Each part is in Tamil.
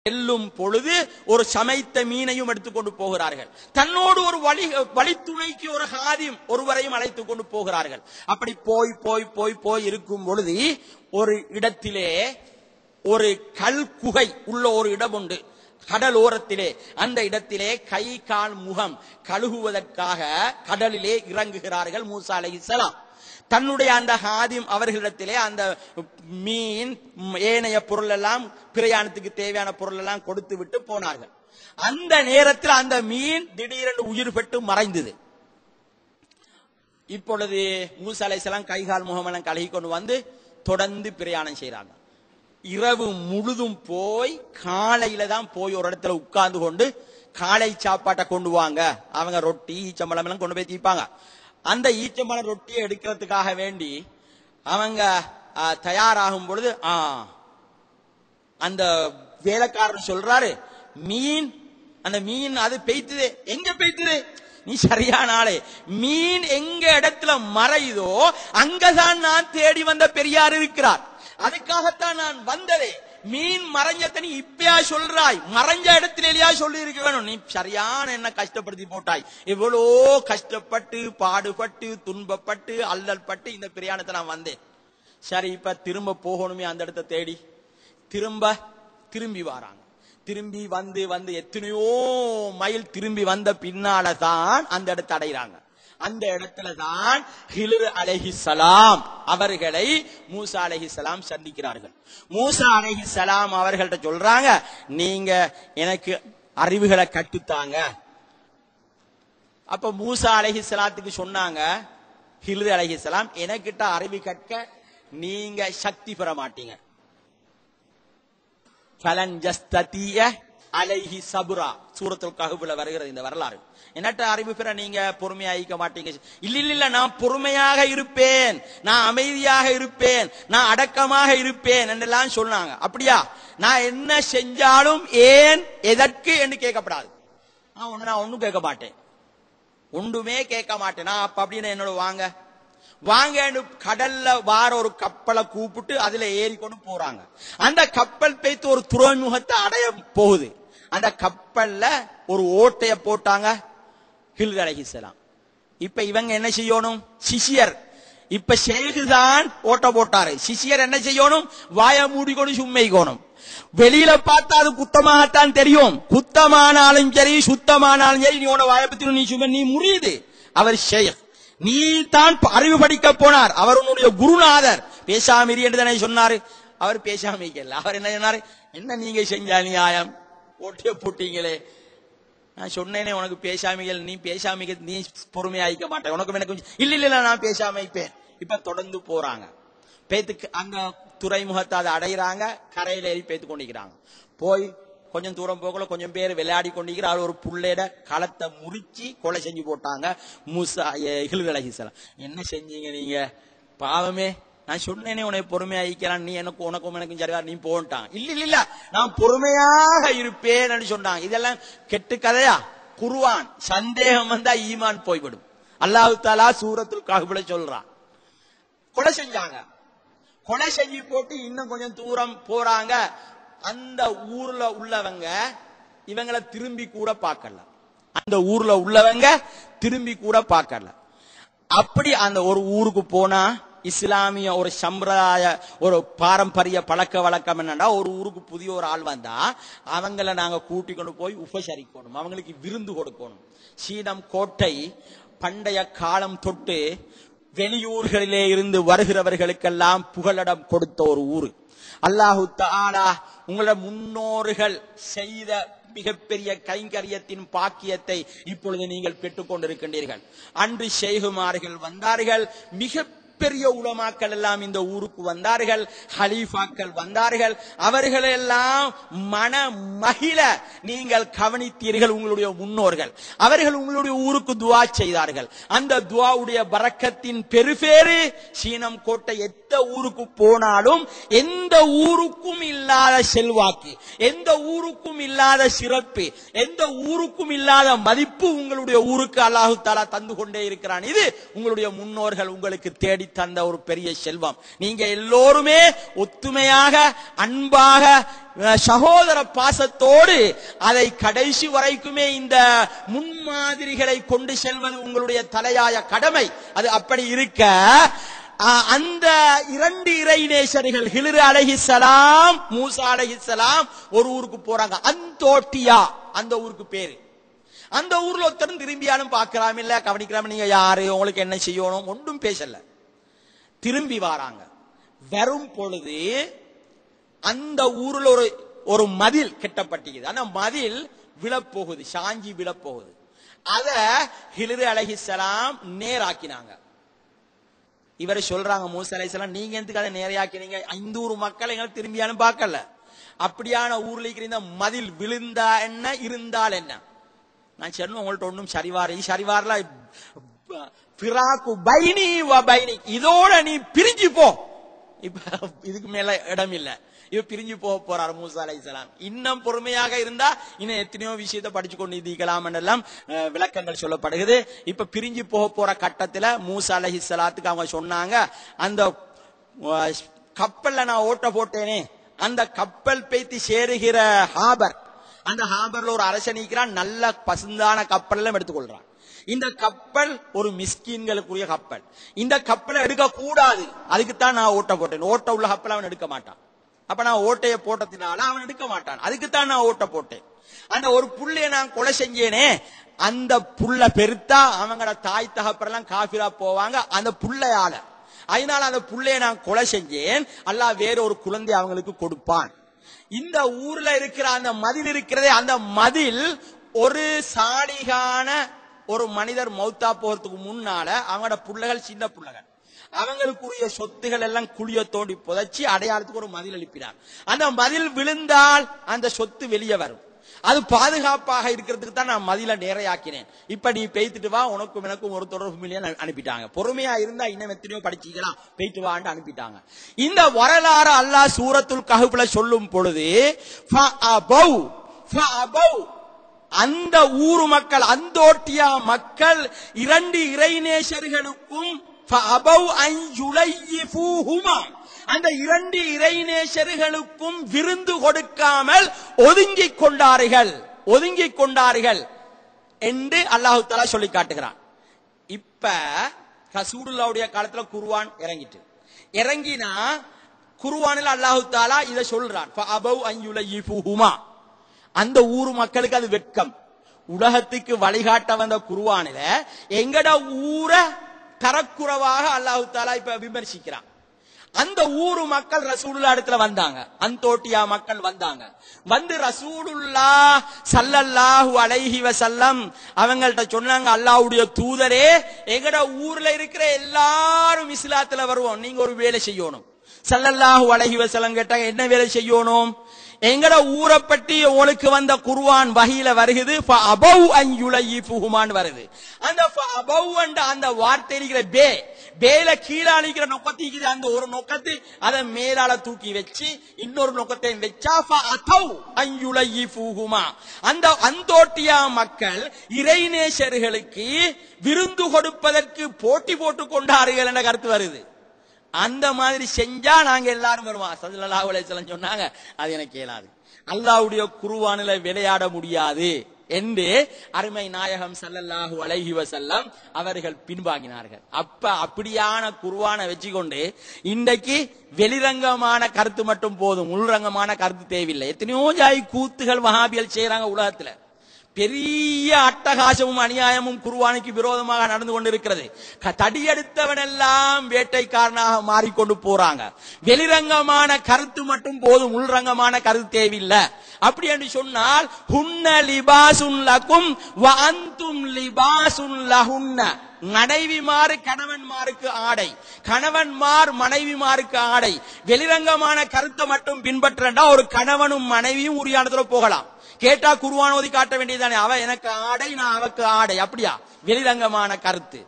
செல்லும் பொழுது ஒரு சமைத்த மீனையும் எடுத்துக்கொண்டு போகிறார்கள். தன்னோடு ஒரு வழித்துணைக்கு ஒரு ஹாதிம் ஒருவரையும் அழைத்துக் கொண்டு போகிறார்கள். அப்படி போய் போய் போய் போய் இருக்கும் பொழுது ஒரு இடத்திலே ஒரு கல் குகை உள்ள ஒரு இடம் உண்டு கடலோரத்திலே. அந்த இடத்திலே கை கால் முகம் கழுகுவதற்காக கடலிலே இறங்குகிறார்கள் மூசா அலைஹிஸ்ஸலாம். தன்னுடைய அந்த ஹாதிம் அவர்களிடத்திலே அந்த மீன் ஏனைய பொருள் எல்லாம் பிரயாணத்துக்கு தேவையான பொருள் எல்லாம் கொடுத்து விட்டு போனார்கள். அந்த நேரத்தில் அந்த மீன் திடீரென்று உயிர் பெற்று மறைந்தது. இப்பொழுது மூசா அலைஹிஸ்ஸலாம் கைகால் முகமெல்லாம் கழுகி கொண்டு வந்து தொடர்ந்து பிரயாணம் செய்யறாங்க. இரவு முழுதும் போய் காலையில தான் போய் ஒரு இடத்துல உட்கார்ந்து கொண்டு காலை சாப்பாட்டை கொண்டு வாங்க. அவங்க ரொட்டி ஈச்சம்பழம் எல்லாம் கொண்டு போய் தீப்பாங்க. அந்த ஈச்சம்பழம் ரொட்டியை எடுக்கிறதுக்காக வேண்டி அவங்க தயாராகும் பொழுது அந்த வேலைக்காரர் சொல்றாரு, மீன் அந்த மீன் அது பெய்த்துது. எங்க பெய்த்துது? நீ சரியான ஆளே. மீன் எங்க இடத்துல மறையுதோ அங்கதான் நான் தேடி வந்த பெரியார் இருக்கிறார். அதுக்காகத்தான் நான் வந்ததே. மீன் மறைஞ்சத நீ இப்பயா சொல்றாய்? மறைஞ்ச இடத்திலேயா சொல்லி இருக்க வேணும். நீ சரியான என்ன கஷ்டப்படுத்தி போட்டாய். எவ்வளோ கஷ்டப்பட்டு பாடுபட்டு துன்பப்பட்டு அல்லல் பட்டு இந்த பிரயாணத்தை நான் வந்தேன். சரி, இப்ப திரும்ப போகணுமே அந்த இடத்தை தேடி. திரும்பி வராங்க. திரும்பி வந்து வந்து எத்தனையோ மைல் திரும்பி வந்த பின்னால்தான் அந்த இடத்தை அடைகிறாங்க. அந்த இடத்துல தான் ஹில்ர் அலைஹிஸ்ஸலாம் அவர்களை மூசா அலைஹிஸ்ஸலாம் சந்திக்கிறார்கள். மூசா அலைஹிஸ்ஸலாம் அவர்கள்ட்ட சொல்றாங்க, நீங்க எனக்கு அறிவுகளை கட்டுத்தாங்க. அப்ப மூசா அலைஹிஸ்ஸலாத்துக்கு சொன்னாங்க ஹில்ர் அலைஹிஸ்ஸலாம், எனக்கிட்ட அறிவு கற்க நீங்க சக்தி பெற மாட்டீங்க. ஃபலன் ஜஸ்ததிய அலைஹி சபுரா சூரத்துல் கஹ்ஃப்ல வருகிறது இந்த வரலாறு. என்னட்ட அறிவு பெற நீங்க பொறுமையாயிக்க மாட்டீங்க. இல்ல, நான் பொறுமையாக இருப்பேன், நான் அமைதியாக இருப்பேன், நான் அடக்கமாக இருப்பேன் என்றெல்லாம் சொன்னாங்க. அப்படியா? நான் என்ன செஞ்சாலும் ஏன் எதற்கு என்று கேட்கப்படாது. நான் ஒன்னும் கேட்க மாட்டேன், ஒன்றுமே கேட்க மாட்டேன். நான் அப்ப அப்படின்னு என்னோட வாங்க கடல்ல வார ஒரு கப்பலை கூப்பிட்டு அதுல ஏறி கொண்டு போறாங்க. அந்த கப்பல் பேத்து ஒரு துறைமுகத்தை அடைய போகுது. அந்த கப்பல்ல ஒரு ஓட்டைய போட்டாங்க ஹில்ர் அலைஹிஸ்ஸலாம். இப்ப இவங்க என்ன செய்யணும்? சிஷியர் இப்ப ஷேகுதான் ஓட்ட போட்டாரு. சிஷியர் என்ன செய்யணும்? வாய மூடிக்கொண்டு சும்மைக்கணும். வெளியில பார்த்தா அது குத்தமாகத்தான் தெரியும். குத்தமானாலும் சரி சுத்தமானாலும் சரி, நீ உன வாய பத்தி நீ சும்மா நீ முறியுது. அவர் ஷேக், நீ தான் அறிவு படிக்க போனார். அவர் உன்னுடைய குருநாதர். பேசாமிரி என்று தானே சொன்னாரு. அவர் பேசாமிக்கல. அவர் என்ன சொன்னாரு? என்ன நீங்க செஞ்சா நியாயம்? ஓட்டிய போட்டீங்களே. நான் சொன்னேனே உனக்கு பேசாமிகள், நீ பேசாமிக்க, நீ பொறுமையாயிக்க மாட்டேன். உனக்கு எனக்கு இல்ல நான் பேசாமைப்பேன். இப்ப தொடர்ந்து போறாங்க. பேத்துக்கு அந்த துறைமுகத்தை அதை அடைகிறாங்க. கரையில ஏறி பேத்து கொண்டிருக்கிறாங்க. போய் கொஞ்சம் தூரம் போகல கொஞ்சம் பேர் விளையாடி கொண்டிருக்கிறார். ஒரு புள்ளையிட களத்தை முறிச்சு கொலை செஞ்சு போட்டாங்க மூசா ஹில்ர் அலைஹிஸ்ஸலாம். என்ன செஞ்சீங்க நீங்க? பாவமே, நான் சொன்னேனே உனக்கு பொறுமையாயிக்கலாம், நீ உனக்கும் எனக்கும் சரியா, நீ போட்டான். இல்ல நான் பொறுமையாக இருப்பேன் சொன்னாங்க. இதெல்லாம் கெட்டு கதையா? குர்ஆன். சந்தேகம் வந்தா ஈமான் போய்விடும். அல்லாஹ் தஆலா சூரத்துல் கஹ்ஃப்ல சொல்றான். கொலை செஞ்சாங்க. கொலை செஞ்சு போட்டு இன்னும் கொஞ்சம் தூரம் போறாங்க. அந்த ஊர்ல உள்ளவங்க இவங்களை திரும்பி கூட பார்க்கல. அந்த ஊர்ல உள்ளவங்க திரும்பி கூட பார்க்கல. அப்படி அந்த ஒரு ஊருக்கு போனா இஸ்லாமிய ஒரு சம்பிரதாய ஒரு பாரம்பரிய பழக்க வழக்கம் என்னன்னா, ஒரு ஊருக்கு புதிய ஒரு ஆள் வந்தா அவங்கள நாங்க கூட்டி கொண்டு போய் உபசரிக்கணும், அவங்களுக்கு விருந்து கொடுக்கணும். சீனம் கோட்டை பண்டைய காலம் தொட்டு வெளியூர்களிலே இருந்து வருகிறவர்களுக்கெல்லாம் புகலிடம் கொடுத்த ஒரு ஊரு. அல்லாஹு தஆலா உங்களோட முன்னோர்கள் செய்த மிகப்பெரிய கைங்கரியத்தின் பாக்கியத்தை இப்பொழுது நீங்கள் பெற்றுக் கொண்டிருக்கின்றீர்கள். அன்று ஷேகுமார்கள் வந்தார்கள், மிக பெரிய உலமாக்கள் எல்லாம் இந்த ஊருக்கு வந்தார்கள், ஹலீஃபாக்கள் வந்தார்கள். அவர்களெல்லாம் மன மகிழ நீங்கள் கவனித்தீர்கள் உங்களுடைய முன்னோர்கள். அவர்கள் உங்களுடைய ஊருக்கு துஆ செய்தார்கள். அந்த துஆவுடைய பரக்கத்தின் பெருபேறு சீனம் கோட்டை எந்த ஊருக்கு போனாலும் எந்த ஊருக்கும் இல்லாத செல்வாக்கு, எந்த ஊருக்கும் இல்லாத சிறப்பு, எந்த ஊருக்கும் இல்லாத மதிப்பு உங்களுடைய ஊருக்கு அல்லாஹ் தஆலா தந்து கொண்டே இருக்கிறான். இது உங்களுடைய முன்னோர்கள் உங்களுக்கு தேடி தந்த ஒரு பெரிய செல்வம். நீங்க எல்லோருமே ஒத்துமையாக அன்பாக சகோதர பாசத்தோடு அதை கடைசி வரைக்குமே இந்த முன்மாதிரிகளை கொண்டு செல்வது உங்களுடைய தலையாய கடமை. அது அப்படி இருக்க அந்த இரண்டு இறைநேசர்கள் ஹில்ரு அலைஹிஸ்ஸலாம் மூசா அலைஹிஸ்ஸலாம் ஒரு ஊருக்கு போறாங்க. அந்தோட்டியா அந்த ஊருக்கு பேரு. அந்த ஊர்ல ஒருத்தரும் திரும்பியாலும் பார்க்கலாம் இல்ல கவனிக்கலாம், நீங்க யாரு, உங்களுக்கு என்ன செய்யணும், ஒன்றும் பேசல. திரும்பி வராங்க. வரும் பொழுது அந்த ஊர்ல ஒரு மதில் கட்டப்பட்டிருக்குது. அந்த மதில் விழப்போகுது, சாஞ்சி விழப்போகுது. அத ஹில்ரு அலைஹிஸ்ஸலாம் நேராக்கினாங்க. இவரை சொல்றாங்க மூசா அலைஹிஸ்ஸலாம், நீங்க எதுக்கு அதை நேரையாக்கினீங்க? 500 மக்கள் எங்களை திரும்பியாலும் பார்க்கல. அப்படியான ஊர்ல இருக்கிற இந்த மதில் விழுந்தா என்ன, இருந்தால் என்ன? நான் சொன்ன உங்கள்ட்ட ஒன்றும் சரிவார்ல இதோட நீ பிரிஞ்சு போ. இப்ப இதுக்கு மேல இடம் இல்ல. இவ பிரிஞ்சு போறாரு மூசா அலைஹிஸ்ஸலாம். இன்னும் பொறுமையாக இருந்தா இன்னும் எத்தனையோ விஷயத்தை படிச்சு கொண்டு இருக்கலாம் எல்லாம் விளக்கங்கள் சொல்லப்படுகிறது. இப்ப பிரிஞ்சு போற கட்டத்துல மூசா அலைஹிஸ்ஸலாத்துக்கு அவங்க சொன்னாங்க, அந்த கப்பல்ல நான் ஓட்ட போட்டேனே, அந்த கப்பல் பேத்தி சேருகிற ஹாபர், அந்த ஹாபர்ல ஒரு அரசன் நிற்கிறான், நல்ல பசுந்தான கப்பல் எல்லாம் எடுத்துக்கொள்றான். இந்த கப்பல் ஒரு மிஸ்கீன்களுக்குரிய கப்பல். இந்த கப்பலை எடுக்க கூடாது, அதுக்குத்தான் நான் ஓட்ட போட்டேன். ஓட்ட உள்ள கப்பல் அவன் எடுக்க மாட்டான். அப்ப நான் ஓட்டைய போட்டதுனால அவன் எடுக்க மாட்டான், அதுக்குத்தான் நான் ஓட்ட போட்டேன். அந்த ஒரு புள்ளைய நான் கொலை செஞ்சேனே, அந்த புள்ள பெருத்தா அவங்களோட தாய் தகப்பெல்லாம் காபிரா போவாங்க அந்த புள்ளையால. அதனால அந்த புள்ளைய நான் கொலை செஞ்சேன், அல்லாஹ் வேற ஒரு குழந்தை அவங்களுக்கு கொடுப்பான். இந்த ஊர்ல இருக்கிற அந்த மதில் இருக்கிறதே, அந்த மதில் ஒரு சாலிகான ஒரு மனிதர் மௌத்தா போறதுக்கு முன்னால அவங்களோட புள்ளைகள், சின்ன புள்ளைகள், அவங்களுக்குரிய சொத்துகள் எல்லாம் குழிய தோண்டி புதைச்சி அடையாளத்துக்கு ஒரு மதில் எழுப்பினார். அந்த மதில் விழுந்தால் அந்த சொத்து வெளியே வரும். அது பாதுகாப்பாக இருக்கிறதுக்கு தான் நான் மதில நேரையாக்கினேன். இப்ப நீ பெய்த்துட்டு வா, உனக்கும் எனக்கும் ஒரு தொடர்பு இல்லையா அனுப்பிட்டாங்க. பொறுமையா இருந்தா இன்னும் எத்தனையோ படிச்சுக்கலாம், பெய்த்து வான்னு அனுப்பிட்டாங்க. இந்த வரலாறு அல்லாஹ் சூரத்துல் கஹ்ஃப்ல சொல்லும் பொழுது அந்த ஊர் மக்கள், அந்தோட்டியா மக்கள் இரண்டு இறைநேசர்களுக்கும் அந்த இரண்டு இறைநேசர்களுக்கும் விருந்து கொடுக்காமல் ஒதுங்கிக் கொண்டார்கள் என்று அல்லாஹ் தஆலா சொல்லி காட்டுகிறான். இப்ப ரசூலுல்லாஹ்வுடைய காலத்துல குர்ஆன் இறங்கினா குர்ஆனில் அல்லாஹ் தஆலா இத சொல்றான், அந்த ஊர் மக்களுக்கு அது வெட்கம். உலகத்துக்கு வழிகாட்ட வந்த குர்ஆனில எங்கட ஊரை தரக்குறைவாக அல்லாஹ் தஆலா இப்ப விமர்சிக்கிறான். அந்த ஊரு மக்கள் ரசூலுல்லாஹ் இடத்துல வந்தாங்க, அந்தோட்டியா மக்கள் வந்தாங்க. வந்து ரசூலுல்லாஹ் ஸல்லல்லாஹு அலைஹி வஸல்லம் அவங்கள்ட்ட சொன்னாங்க, அல்லாஹ்வுடைய தூதரே, எங்கட ஊர்ல இருக்கிற எல்லாரும் இஸ்லாத்துல வருவோம், நீங்க ஒரு வேலை செய்யணும். ஸல்லல்லாஹு அலைஹி வஸல்லம் கேட்டாங்க, என்ன வேலை செய்யணும்? எங்கட ஊரை பற்றி உங்களுக்கு வந்த குர்ஆன் வஹீல வருகிறது, ஃபஅபவ் அன் யுலயிஃபுஹுமான் வருது. அந்த ஃபஅபவ் என்ற அந்த வார்த்தை இருக்கிற பேல கீழாளிக்கிற நொக்கத்திக்குது. அந்த ஒரு நொக்கத்தை அதை மேலால தூக்கி வச்சு இன்னொரு நொக்கத்தை வச்சா ஃபஅதவ் அன் யுலயிஃபுஹுமா. அந்த அந்தோட்டியா மக்கள் இறைநேசர்களுக்கு விருந்து கொடுப்பதற்கு போட்டி போட்டுக் கொண்டார்கள் என்ற கருத்து வருது. அந்த மாதிரி செஞ்சா நாங்க எல்லாரும் வருவோம். ஸல்லல்லாஹு அலைஹி வஸல்லம் சொன்னாங்க, அது எனக்கு இயலாது, அல்லாஹ்வுடைய குர்ஆனில விளையாட முடியாது என்று அருமை நாயகம் ஸல்லல்லாஹு அலைஹி வஸல்லம் அவர்கள் பின்வாங்கினார்கள். அப்ப அப்படியான குர்ஆனை வச்சுக்கொண்டு இன்றைக்கு வெளிரங்கமான கருத்து மட்டும் போதும், உள்ரங்கமான கருத்து தேவையில்லை. எத்தனையோ ஜாய் கூத்துகள் வஹாபிகள் செய்யறாங்க உலகத்துல. பெரிய அட்டகாசமும் அநியாயமும் குர்ஆனுக்கு விரோதமாக நடந்து கொண்டிருக்கிறது. தடியெடுத்தவன் எல்லாம் வேட்டைக்காரனாக மாறிக்கொண்டு போறாங்க. வெளிரங்கமான கருத்து மட்டும் போதும், உள்ரங்கமான கருத்து தேவையில்லை. அப்படி என்று சொன்னால் ஹுன்ன லிபாசுன் லகும் வ அன்தும் லிபாசுன் லஹுன்ன. மனைவிமாறு கணவன்மாருக்கு ஆடை, கணவன்மார் மனைவிமாருக்கு ஆடை. வெளிரங்கமான கருத்தை மட்டும் பின்பற்றா ஒரு கணவனும் மனைவியும் உரியானத்துல போகலாம். கேட்டா குர்ஆன் ஓதி காட்ட வேண்டியதானே, அவ எனக்கு ஆடை நான் அவக்கு ஆடை, அப்படியா? வெளிரங்கமான கருத்து.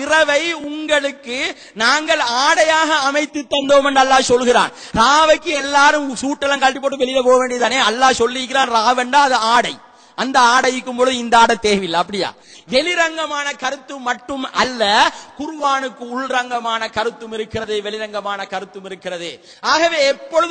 இரவை உங்களுக்கு நாங்கள் ஆடையாக அமைத்து தந்தோம் என்று அல்லாஹ் சொல்கிறான். ராவைக்கு எல்லாரும் சூட்டெல்லாம் கழட்டி போட்டு வெளியில போக வேண்டியதானே, அல்லாஹ் சொல்லிக்கிறான் ராவண்டா அது ஆடை. அந்த ஆடைக்கும் பொழுது இந்த ஆடை தேவையில்லை. அப்படியா? வெளிரங்கமான கருத்து மட்டும் அல்ல, குர்ஆனுக்கு உள்ரங்கமான கருத்தும் இருக்கிறது, வெளிரங்கமான கருத்தும் இருக்கிறது. ஆகவே எப்பொழுதும்